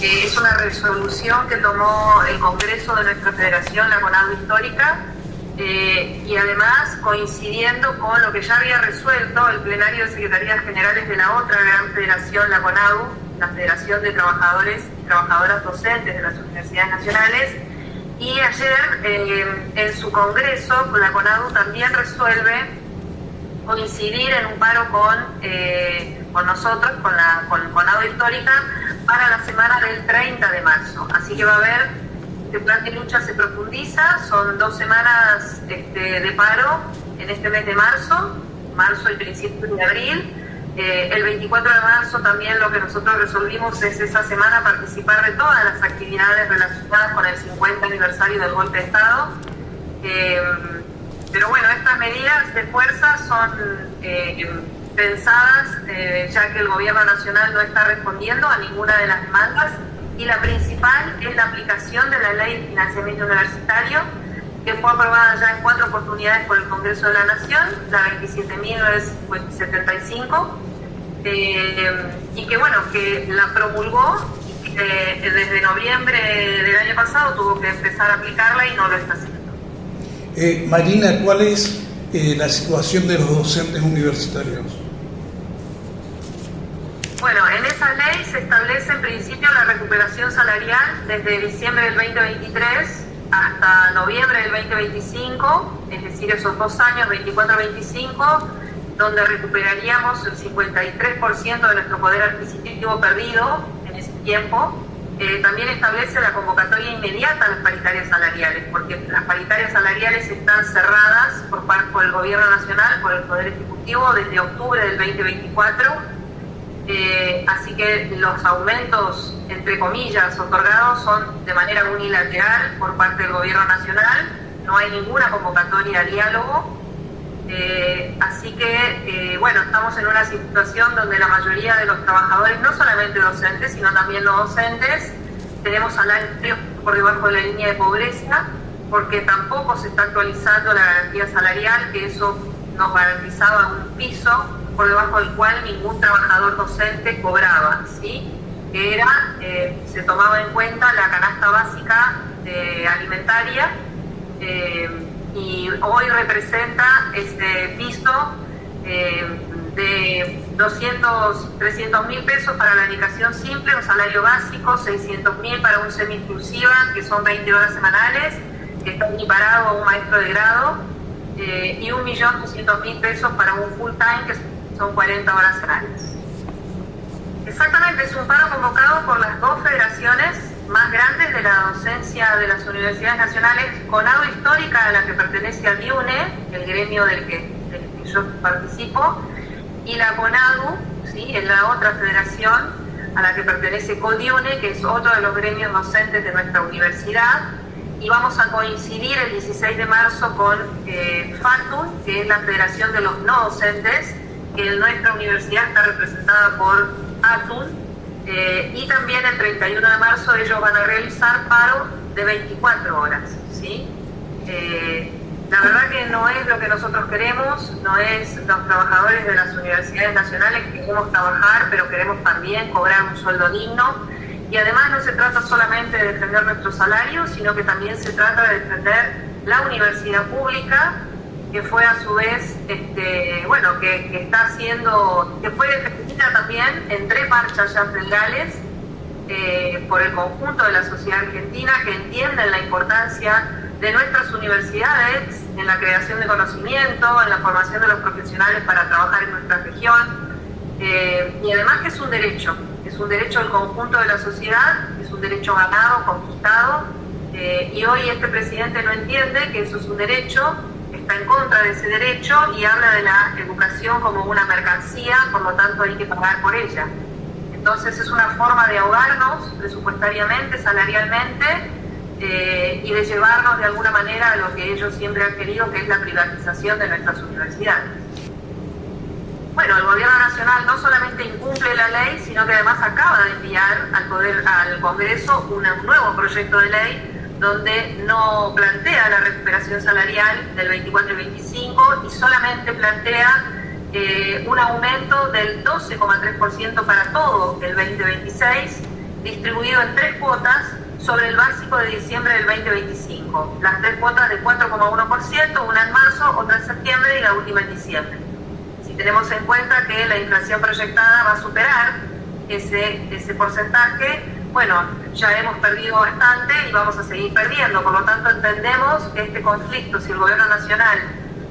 Es una resolución que tomó el Congreso de nuestra Federación, la CONADU Histórica, y además coincidiendo con lo que ya había resuelto el plenario de Secretarías Generales de la otra gran federación, la CONADU, la Federación de Trabajadores y Trabajadoras Docentes de las Universidades Nacionales. Y ayer en su congreso la CONADU también resuelve coincidir en un paro con nosotros, con CONADU Histórica, para la semana del 30 de marzo. Así que va a haber, este plan de lucha se profundiza, son 2 semanas de paro en este mes de marzo y principios de abril. El 24 de marzo también lo que nosotros resolvimos es esa semana participar de todas las actividades relacionadas con el 50 aniversario del golpe de Estado. Pero bueno, estas medidas de fuerza son pensadas ya que el gobierno nacional no está respondiendo a ninguna de las demandas, y la principal es la aplicación de la Ley de Financiamiento Universitario, que fue aprobada ya en 4 oportunidades por el Congreso de la Nación, la 27.975, y que bueno, que la promulgó y que desde noviembre del año pasado tuvo que empezar a aplicarla y no lo está haciendo. Marina, ¿cuál es la situación de los docentes universitarios? Bueno, en esa ley se establece en principio la recuperación salarial desde diciembre del 2023 hasta noviembre del 2025, es decir, esos 2 años, 24-25, donde recuperaríamos el 53% de nuestro poder adquisitivo perdido en ese tiempo. También establece la convocatoria inmediata a las paritarias salariales, porque las paritarias salariales están cerradas por el Gobierno Nacional, por el Poder Ejecutivo, desde octubre del 2024. Así que los aumentos, entre comillas, otorgados son de manera unilateral por parte del Gobierno Nacional, no hay ninguna convocatoria a diálogo. Así que, bueno, estamos en una situación donde la mayoría de los trabajadores, no solamente docentes, sino también no docentes, tenemos salarios por debajo de la línea de pobreza, porque tampoco se está actualizando la garantía salarial, que eso nos garantizaba un piso por debajo del cual ningún trabajador docente cobraba, ¿sí? Que era, se tomaba en cuenta la canasta básica alimentaria, y hoy representa este piso de 300.000 pesos para la dedicación simple, un salario básico, 600.000 para un semi-inclusiva, que son 20 horas semanales, que está equiparado a un maestro de grado, y 1.200.000 pesos para un full time, que son 40 horas semanales. Exactamente, es un paro convocado por las 2 federaciones más grandes de la docencia de las universidades nacionales, CONADU Histórica, a la que pertenece a DIUNE, el gremio del que yo participo, y la CONADU, ¿sí?, en la otra federación a la que pertenece CODIUNE, que es otro de los gremios docentes de nuestra universidad, y vamos a coincidir el 16 de marzo con FATUN, que es la Federación de los No Docentes, que en nuestra universidad está representada por ATUN, y también el 31 de marzo ellos van a realizar paro de 24 horas, ¿sí? La verdad que no es lo que nosotros queremos, no es los trabajadores de las universidades nacionales que queremos trabajar, pero queremos también cobrar un sueldo digno, y además no se trata solamente de defender nuestro salario, sino que también se trata de defender la universidad pública, que fue a su vez, bueno, que está haciendo, que fue defendida también en 3 marchas ya federales por el conjunto de la sociedad argentina, que entienden la importancia de nuestras universidades en la creación de conocimiento, en la formación de los profesionales para trabajar en nuestra región, y además que es un derecho del conjunto de la sociedad, es un derecho ganado, conquistado, y hoy este presidente no entiende que eso es un derecho, está en contra de ese derecho y habla de la educación como una mercancía, por lo tanto hay que pagar por ella. Entonces es una forma de ahogarnos presupuestariamente, salarialmente, y de llevarnos de alguna manera a lo que ellos siempre han querido, que es la privatización de nuestras universidades. Bueno, el gobierno nacional no solamente incumple la ley, sino que además acaba de enviar al Congreso un nuevo proyecto de ley donde no plantea la recuperación salarial del 24 y 25 y solamente plantea un aumento del 12,3% para todo el 2026, distribuido en 3 cuotas sobre el básico de diciembre del 2025. Las 3 cuotas de 4,1%, una en marzo, otra en septiembre y la última en diciembre. Si tenemos en cuenta que la inflación proyectada va a superar ese porcentaje, bueno, ya hemos perdido bastante y vamos a seguir perdiendo. Por lo tanto, entendemos que este conflicto, si el gobierno nacional,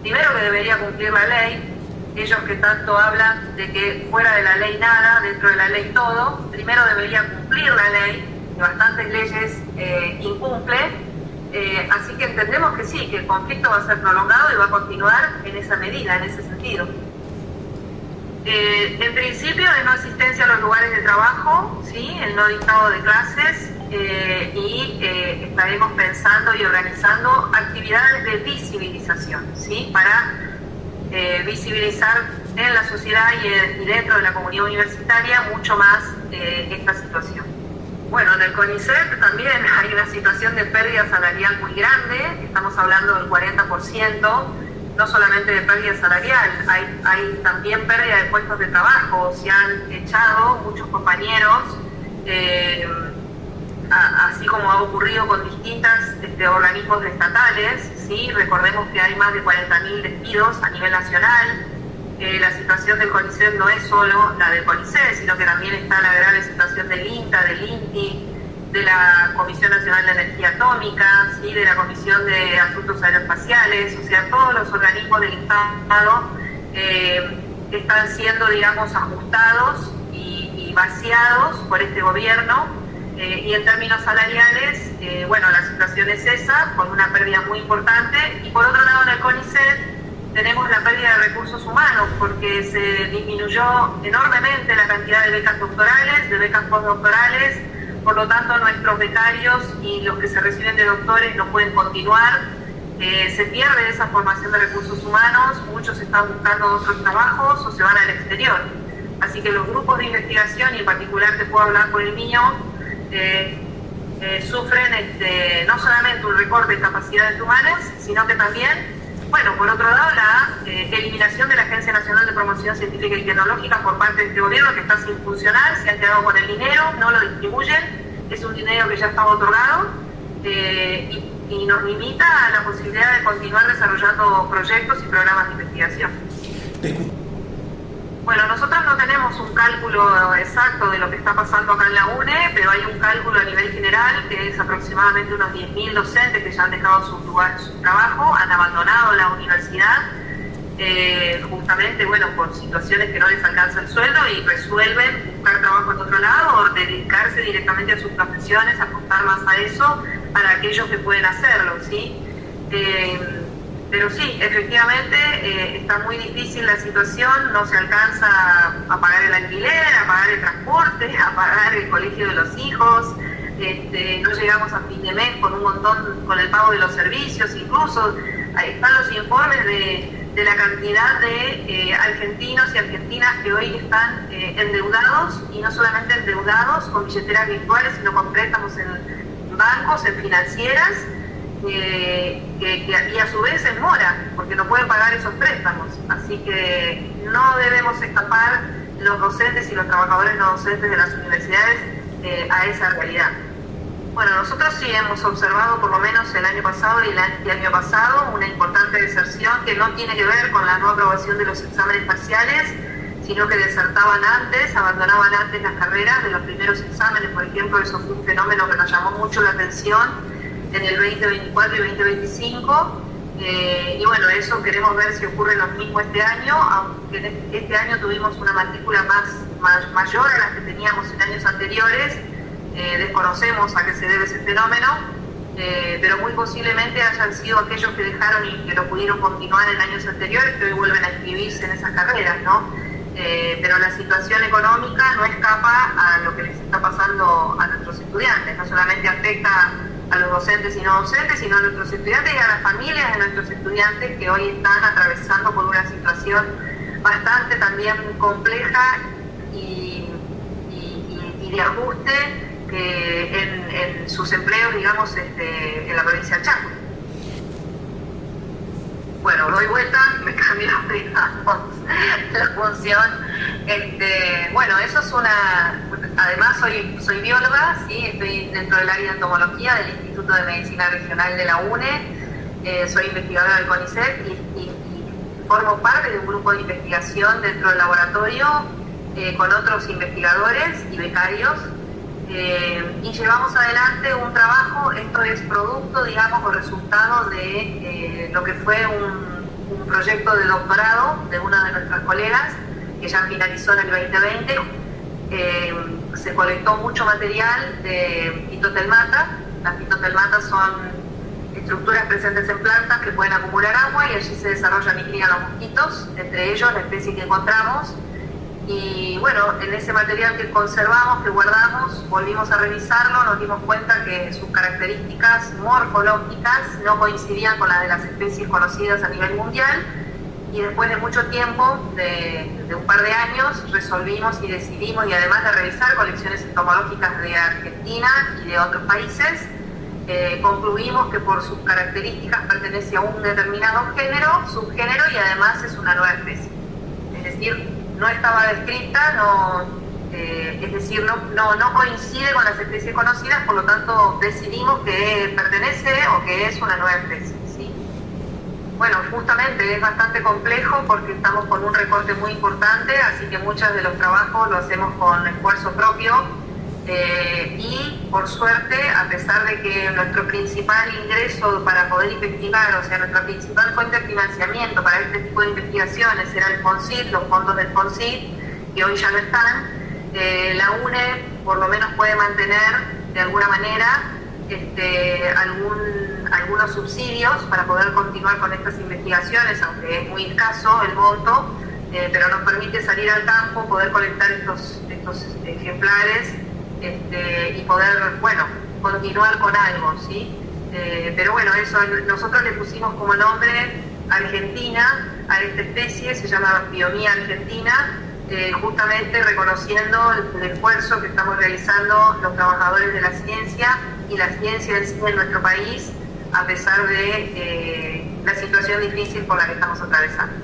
primero que debería cumplir la ley, ellos que tanto hablan de que fuera de la ley nada, dentro de la ley todo, primero debería cumplir la ley, que bastantes leyes incumple, así que entendemos que sí, que el conflicto va a ser prolongado y va a continuar en esa medida, en ese sentido. En principio, de no asistencia a los lugares de trabajo, ¿sí? El no dictado de clases y estaremos pensando y organizando actividades de visibilización, ¿sí? Para visibilizar en la sociedad y dentro de la comunidad universitaria mucho más esta situación. Bueno, en el CONICET también hay una situación de pérdida salarial muy grande, estamos hablando del 40%, no solamente de pérdida salarial, hay también pérdida de puestos de trabajo, se han echado muchos compañeros, así como ha ocurrido con distintos organismos estatales, ¿sí? Recordemos que hay más de 40.000 despidos a nivel nacional. La situación del CONICET no es solo la del CONICET, sino que también está la grave situación del INTA, del INTI, de la Comisión Nacional de Energía Atómica, ¿sí? De la Comisión de Asuntos Aeroespaciales, o sea, todos los organismos del Estado están siendo, digamos, ajustados y vaciados por este gobierno. Y en términos salariales, bueno, la situación es esa, con una pérdida muy importante. Y por otro lado, en el CONICET tenemos la pérdida de recursos humanos, porque se disminuyó enormemente la cantidad de becas doctorales, de becas postdoctorales, por lo tanto nuestros becarios y los que se reciben de doctores no pueden continuar, se pierde esa formación de recursos humanos, muchos están buscando otros trabajos o se van al exterior. Así que los grupos de investigación, y en particular te puedo hablar por el mío, sufren no solamente un recorte de capacidades humanas, sino que también, bueno, por otro lado, la eliminación de la Agencia Nacional de Promoción Científica y Tecnológica por parte de este gobierno, que está sin funcionar, se han quedado con el dinero, no lo distribuyen, es un dinero que ya estaba otorgado y nos limita a la posibilidad de continuar desarrollando proyectos y programas de investigación. Bueno, nosotros no tenemos un cálculo exacto de lo que está pasando acá en la UNE, pero hay un cálculo a nivel general que es aproximadamente unos 10.000 docentes que ya han dejado su trabajo, han abandonado la universidad, justamente, bueno, por situaciones que no les alcanza el sueldo y resuelven buscar trabajo en otro lado o dedicarse directamente a sus profesiones, apostar más a eso para aquellos que pueden hacerlo, ¿sí? Pero sí, efectivamente está muy difícil la situación, no se alcanza a pagar el alquiler, a pagar el transporte, a pagar el colegio de los hijos, no llegamos a fin de mes con un montón, con el pago de los servicios, incluso ahí están los informes de la cantidad de argentinos y argentinas que hoy están endeudados, y no solamente endeudados con billeteras virtuales, sino con préstamos en bancos, en financieras, y a su vez en mora, porque no pueden pagar esos préstamos. Así que no debemos escapar los docentes y los trabajadores no docentes de las universidades a esa realidad. Bueno, nosotros sí hemos observado, por lo menos el año pasado y el año pasado, una importante deserción que no tiene que ver con la no aprobación de los exámenes parciales, sino que desertaban antes, abandonaban antes las carreras de los primeros exámenes, por ejemplo. Eso fue un fenómeno que nos llamó mucho la atención en el 2024 y 2025, y bueno, eso queremos ver si ocurre lo mismo este año, aunque este año tuvimos una matrícula mayor a la que teníamos en años anteriores. Desconocemos a qué se debe ese fenómeno, pero muy posiblemente hayan sido aquellos que dejaron y que no pudieron continuar en años anteriores, que hoy vuelven a inscribirse en esas carreras, ¿no? Pero la situación económica no escapa a lo que les está pasando a nuestros estudiantes, no solamente afecta a los docentes y no docentes, sino a nuestros estudiantes y a las familias de nuestros estudiantes que hoy están atravesando por una situación bastante también compleja y de ajuste en sus empleos, digamos, en la provincia del Chaco. Bueno, doy vuelta, me cambio la función. Bueno, eso es además soy bióloga, ¿sí? Estoy dentro del área de entomología del Instituto de Medicina Regional de la UNE, soy investigadora del CONICET y formo parte de un grupo de investigación dentro del laboratorio con otros investigadores y becarios y llevamos adelante un trabajo. Esto es producto, digamos, o resultado de lo que fue un proyecto de doctorado de una de nuestras colegas que ya finalizó en el 2020. Se colectó mucho material de fitotelmata. Las fitotelmatas son estructuras presentes en plantas que pueden acumular agua y allí se desarrollan y crían los mosquitos, entre ellos la especie que encontramos. Y bueno, en ese material que conservamos, que guardamos, volvimos a revisarlo, nos dimos cuenta que sus características morfológicas no coincidían con las de las especies conocidas a nivel mundial. Y después de mucho tiempo, de un par de años, resolvimos y decidimos, y además de revisar colecciones entomológicas de Argentina y de otros países, concluimos que por sus características pertenece a un determinado género, subgénero, y además es una nueva especie. Es decir, no estaba descrita, es decir, no coincide con las especies conocidas, por lo tanto decidimos que pertenece o que es una nueva especie. Bueno, justamente es bastante complejo porque estamos con un recorte muy importante, así que muchos de los trabajos lo hacemos con esfuerzo propio y por suerte, a pesar de que nuestro principal ingreso para poder investigar, o sea, nuestra principal fuente de financiamiento para este tipo de investigaciones era el FONSIT, los fondos del FONSIT, que hoy ya no están, la UNE por lo menos puede mantener de alguna manera algunos subsidios para poder continuar con estas investigaciones, aunque es muy escaso el monto, pero nos permite salir al campo, poder colectar estos ejemplares y poder, bueno, continuar con algo, ¿sí? Pero bueno, eso nosotros le pusimos como nombre Argentina a esta especie, se llama Biomía argentina, justamente reconociendo el esfuerzo que estamos realizando los trabajadores de la ciencia y la ciencia en sí en nuestro país, a pesar de la situación difícil por la que estamos atravesando.